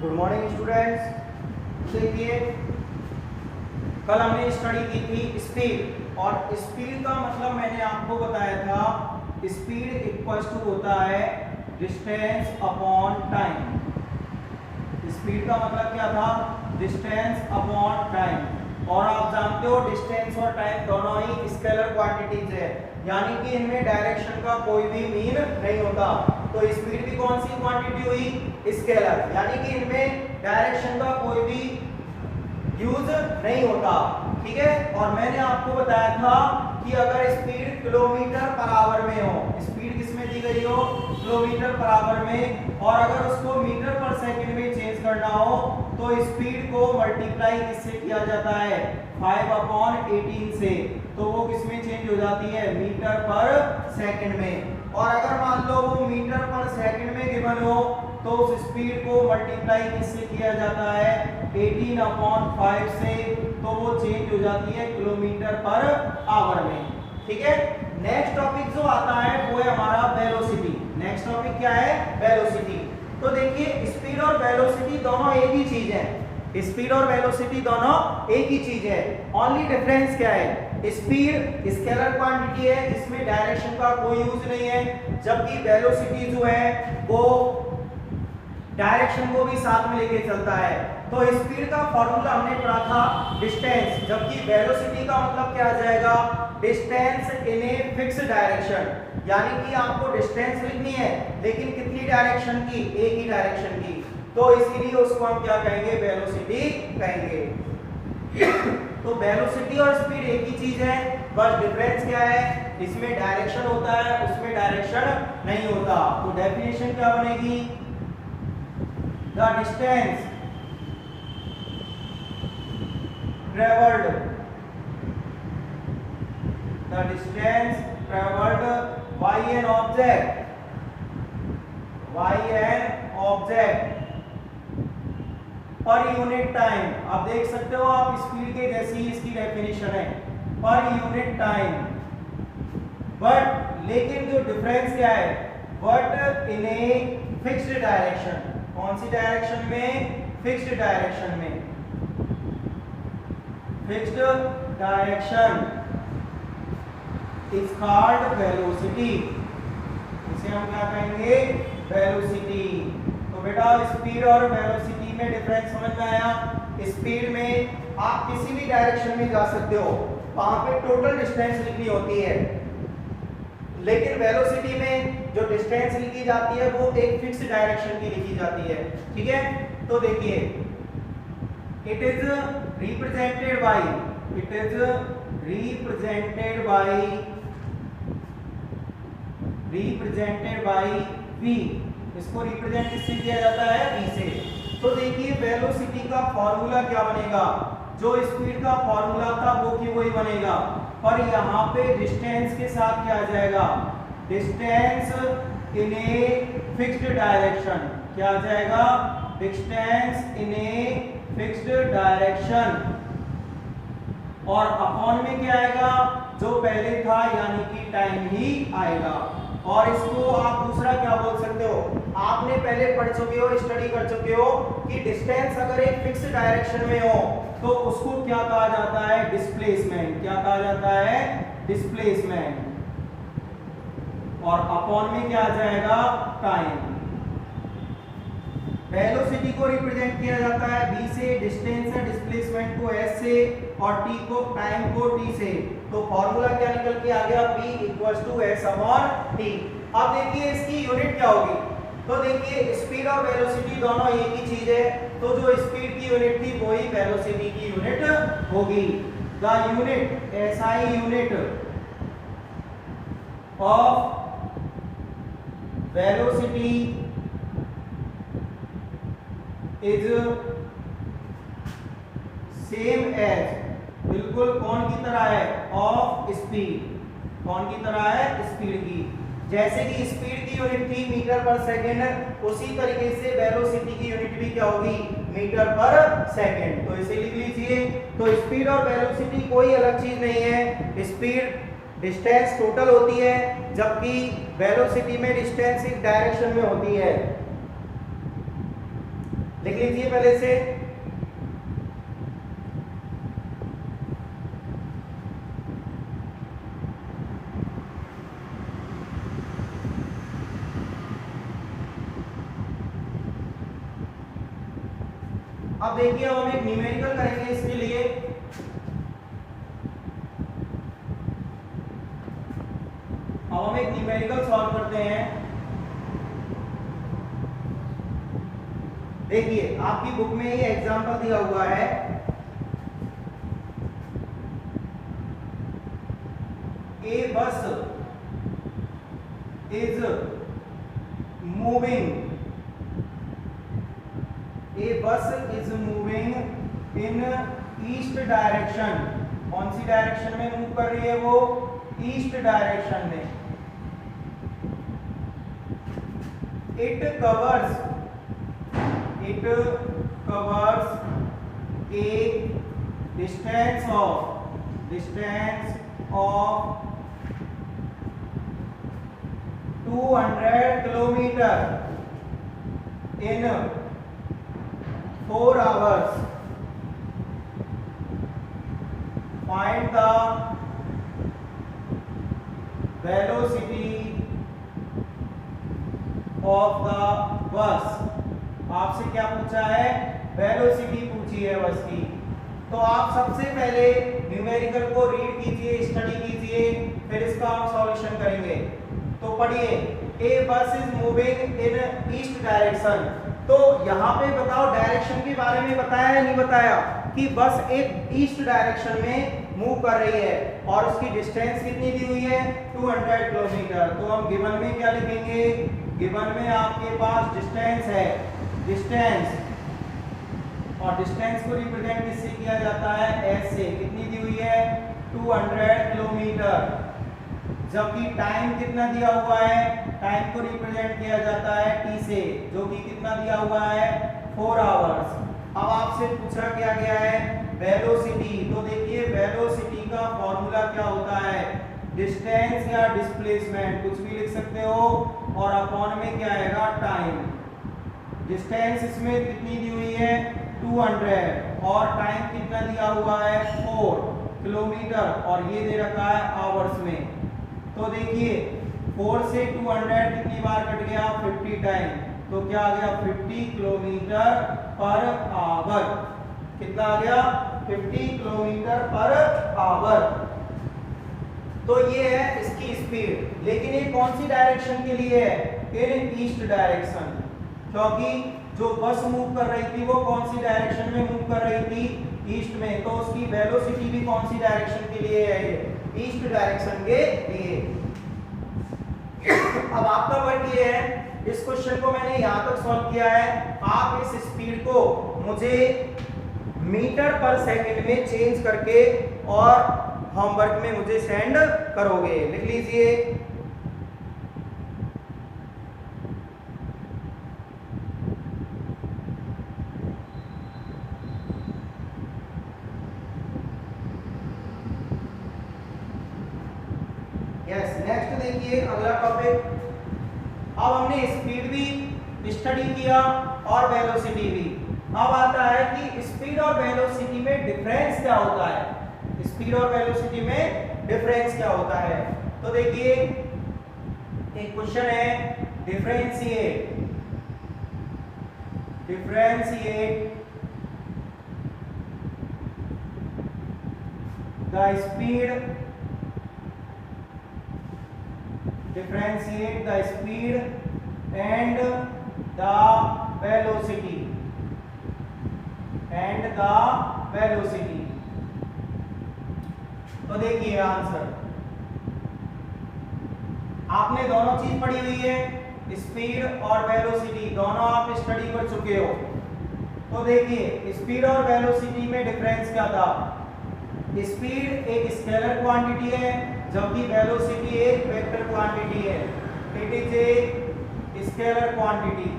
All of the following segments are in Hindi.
Good morning students. देखिए कल हमने स्टडी की थी स्पीड, और स्पीड का मतलब मैंने आपको बताया था स्पीड इक्वल्स टू होता है डिस्टेंस अपॉन टाइम। स्पीड का मतलब क्या था? Distance upon time. और आप जानते हो डिस्टेंस और टाइम दोनों ही स्केलर क्वांटिटीज है, यानी कि इनमें डायरेक्शन का कोई भी मीन नहीं होता। तो स्पीड भी कौन सी क्वांटिटी हुई? स्केलर, यानी कि इनमें डायरेक्शन का कोई भी यूज नहीं होता। ठीक है। और मैंने आपको बताया था कि अगर स्पीड किलोमीटर पर आवर में हो, स्पीड किसमें दी गई हो? किलोमीटर पर आवर में, और अगर उसको मीटर पर सेकंड में चेंज करना हो तो स्पीड को मल्टीप्लाई किससे किया जाता है? 5/18 से। तो वो किसमें चेंज हो जाती है? मीटर पर सेकंड में। और अगर मान लो वो मीटर पर सेकंड में गिवन हो तो उस स्पीड को मल्टीप्लाई किससे किया जाता है? 18/5 से। तो वो चेंज हो जाती है किलोमीटर पर आवर में। ठीक है। नेक्स्ट टॉपिक जो आता है वो है हमारा वेलोसिटी। नेक्स्ट टॉपिक क्या है? वेलोसिटी। तो देखिए स्पीड और वेलोसिटी दोनों एक ही चीज है। स्पीड और वेलोसिटी दोनों एक ही चीज है। ओनली डिफरेंस क्या है? स्पीड स्केलर क्वांटिटी है जिसमें डायरेक्शन का कोई यूज नहीं है, जबकि वेलोसिटी जो है वो डायरेक्शन को भी साथ में लेके चलता है। तो स्पीड का फॉर्मूला हमने पढ़ा था डिस्टेंस, जबकि वेलोसिटी का मतलब क्या आ जाएगा? Distance in a fix direction, यानी कि आपको डिस्टेंस लिखनी है लेकिन कितनी डायरेक्शन की? एक ही डायरेक्शन की। तो इसीलिए उसको हम क्या कहेंगे? वेलोसिटी कहेंगे। तो वेलोसिटी और स्पीड एक ही चीज है, बस डिफरेंस क्या है? इसमें डायरेक्शन होता है, उसमें डायरेक्शन नहीं होता। तो डेफिनेशन क्या बनेगी? The distance traveled by an object per unit time. अब देख सकते हो आप स्पीड के जैसी इसकी डेफिनेशन है, पर यूनिट टाइम। बट लेकिन जो डिफरेंस क्या है? But in a fixed direction. कौन सी डायरेक्शन में? फिक्स्ड डायरेक्शन में। Fixed direction is called velocity. इसे हम क्या कहेंगे? वेलोसिटी। तो बेटा स्पीड और वेलोसिटी में डिफरेंस समझ में आया? स्पीड में आप किसी भी डायरेक्शन में जा सकते हो, वहां पे टोटल डिस्टेंस लिखनी होती है, लेकिन वेलोसिटी में जो डिस्टेंस लिखी जाती है वो एक फिक्स डायरेक्शन की लिखी जाती है। ठीक है। तो देखिए it is represented by v। इसको रिप्रेजेंट किससे किया जाता है? v से। तो देखिए वेलोसिटी का फॉर्मूला क्या बनेगा? जो स्पीड का फॉर्मूला था वो की वही बनेगा, पर यहाँ पे डिस्टेंस के साथ क्या आ जाएगा? Distance in a fixed direction. क्या आ जाएगा? Distance in a fixed direction. और अपॉन में क्या आएगा? जो पहले था यानी कि टाइम ही आएगा। और इसको आप दूसरा क्या बोल सकते हो? आपने पहले पढ़ चुके हो, स्टडी कर चुके हो कि डिस्टेंस अगर एक फिक्स डायरेक्शन में हो तो उसको क्या कहा जाता है? डिस्प्लेसमेंट। क्या कहा जाता है? डिस्प्लेसमेंट। और अपॉन में क्या आ जाएगा? टाइम। वेलोसिटी को रिप्रेजेंट किया जाता है v से, डिस्टेंस है डिस्प्लेसमेंट को s से, और t को टाइम को t से। तो फॉर्मूला क्या निकल के आ गया? v = s/t। अब देखिए इसकी यूनिट क्या होगी? तो देखिए स्पीड और वेलोसिटी दोनों एक ही चीज है, तो जो स्पीड की यूनिट थी वही वेलोसिटी की यूनिट होगी। The unit SI unit of velocity is same as, बिल्कुल कौन की तरह है? Of speed. कौन की तरह है? स्पीड की। जैसे कि स्पीड की यूनिट थी मीटर पर सेकंड, उसी तरीके से वेलोसिटी की यूनिट भी क्या होगी? मीटर पर सेकंड। तो इसे लिख लीजिए। तो स्पीड और वेलोसिटी कोई अलग चीज नहीं है। स्पीड डिस्टेंस टोटल होती है, जबकि वेलोसिटी में डिस्टेंस एक डायरेक्शन में होती है। लिख लीजिए पहले से। अब देखिए अब हम एक न्यूमेरिकल करेंगे इसके लिए। अब हम एक न्यूमेरिकल सॉल्व करते हैं। देखिए आपकी बुक में ये एग्जांपल दिया हुआ है। ए बस इज मूविंग, ए बस is moving in east direction. कौन सी डायरेक्शन में मूव कर रही है वो? ईस्ट डायरेक्शन में। It covers a distance of 200 kilometer in 4 hours. Find the velocity of the bus. आपसे क्या पूछा है? वेलोसिटी पूछी है बस की। तो आप सबसे पहले न्यूमेरिकल को रीड कीजिए, स्टडी कीजिए, फिर इसका हम सॉल्यूशन करेंगे। तो पढ़िए, ए बस is moving in east direction. तो यहाँ पे बताओ डायरेक्शन के बारे में बताया है नहीं बताया कि बस एक ईस्ट डायरेक्शन में मूव कर रही है और उसकी डिस्टेंस कितनी दी हुई है? 200 किलोमीटर। तो हम गिवन में क्या लिखेंगे? गिवन में आपके पास डिस्टेंस है, डिस्टेंस, और डिस्टेंस को रिप्रेजेंट किससे किया जाता है? एस से। कितनी दी हुई है? 200 किलोमीटर। जबकि टाइम कितना दिया हुआ है? टाइम को रिप्रेजेंट किया जाता है टी से, जो कि कितना दिया हुआ है? 4 आवर्स। अब आपसे पूछा क्या गया है? वेलोसिटी। तो देखिए वेलोसिटी का फॉर्मूला क्या होता है? डिस्टेंस या डिस्प्लेसमेंट, कुछ भी लिख सकते हो, और अपॉन में क्या आएगा? टाइम। डिस्टेंस इसमें कितनी दी हुई है? 200, और टाइम कितना दिया हुआ है? 4 किलोमीटर, और ये दे रखा है आवर्स में। तो देखिए 4 से 200 कितनी बार कट गया? 50 टाइम। तो क्या आ गया? 50 किलोमीटर पर आवर। कितना आ गया? 50 किलोमीटर पर आवर। तो ये है इसकी स्पीड। लेकिन ये कौन सी डायरेक्शन के लिए है? इन ईस्ट डायरेक्शन। क्योंकि जो बस मूव कर रही थी वो कौन सी डायरेक्शन में मूव कर रही थी? ईस्ट में। तो उसकी वेलोसिटी भी कौन सी डायरेक्शन के लिए है? ईस्ट डायरेक्शन के लिए। अब आपका वर्क ये है, इस क्वेश्चन को मैंने यहां तक सॉल्व किया है। आप इस स्पीड को मुझे मीटर पर सेकंड में चेंज करके और होमवर्क में मुझे सेंड करोगे। लिख लीजिए। यस, नेक्स्ट देखिए अगला टॉपिक। अब हमने स्पीड भी स्टडी किया और वेलोसिटी भी। अब आता है कि स्पीड और वेलोसिटी में डिफरेंस क्या होता है? स्पीड और वेलोसिटी में डिफरेंस क्या होता है? तो देखिए एक क्वेश्चन है, differentiate the speed, differentiate the speed and the velocity तो देखिए आंसर आपने दोनों चीज पढ़ी हुई है, स्पीड और वेलोसिटी दोनों आप स्टडी कर चुके हो। तो देखिए स्पीड और वेलोसिटी में डिफरेंस क्या था? स्पीड एक स्केलर क्वांटिटी है, जबकि वेलोसिटी एक वेक्टर क्वांटिटी है। It is a scalar quantity,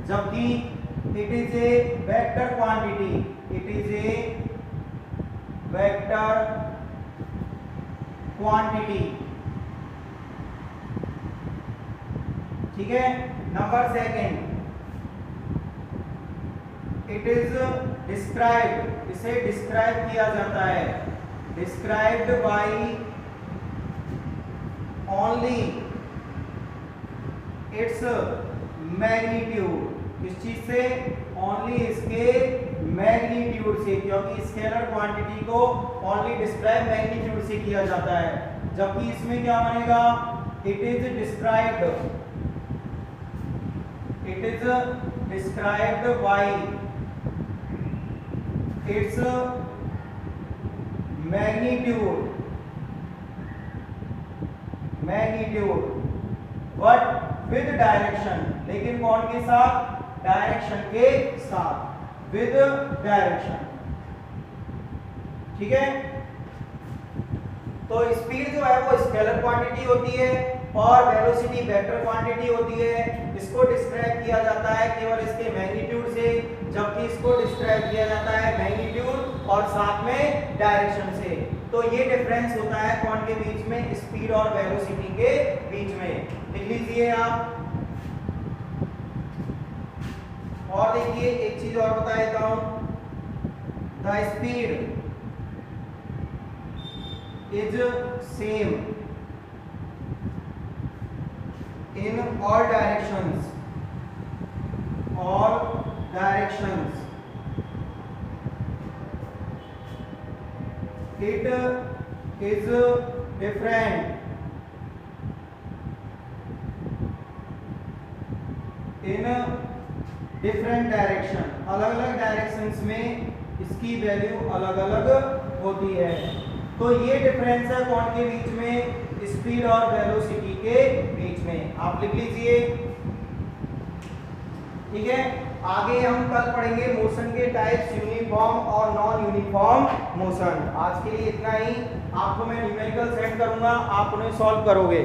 जबकि it is a vector quantity, quantity. ठीक है। Number second, it is described, इसे डिस्क्राइब किया जाता है, described by only its magnitude. किस चीज से? ओनली इसके मैग्नीट्यूड से, क्योंकि स्केलर क्वांटिटी को ओनली डिस्क्राइब मैग्नीट्यूड से किया जाता है। जबकि इसमें क्या बनेगा? It is described, it is described by its magnitude, magnitude but with direction. लेकिन कौन के साथ? डायरेक्शन के साथ, विद डायरेक्शन। ठीक है। तो स्पीड जो है वो स्केलर क्वांटिटी होती है और वेलोसिटी वेक्टर क्वांटिटी होती है। इसको डिस्क्राइब किया जाता है केवल इसके मैग्नीट्यूड से, जबकि इसको डिस्क्राइब किया जाता है मैग्नीट्यूड और साथ में डायरेक्शन से। तो ये डिफरेंस होता है कौन के बीच में? स्पीड और वेलोसिटी के बीच में। लिख लीजिए आप। और देखिए एक चीज और बता देता हूं, the speed is same in all directions, all directions. It is different in different direction, अलग अलग डायरेक्शंस में इसकी वैल्यू अलग अलग होती है। तो ये डिफरेंस है कौन के बीच में? स्पीड और वेलोसिटी के बीच में। आप लिख लीजिए। ठीक है। आगे हम कल पढ़ेंगे मोशन के टाइप्स, यूनिफॉर्म और नॉन यूनिफॉर्म मोशन। आज के लिए इतना ही। आपको मैं न्यूमेरिकल सेंड करूंगा, आप उन्हें सॉल्व करोगे।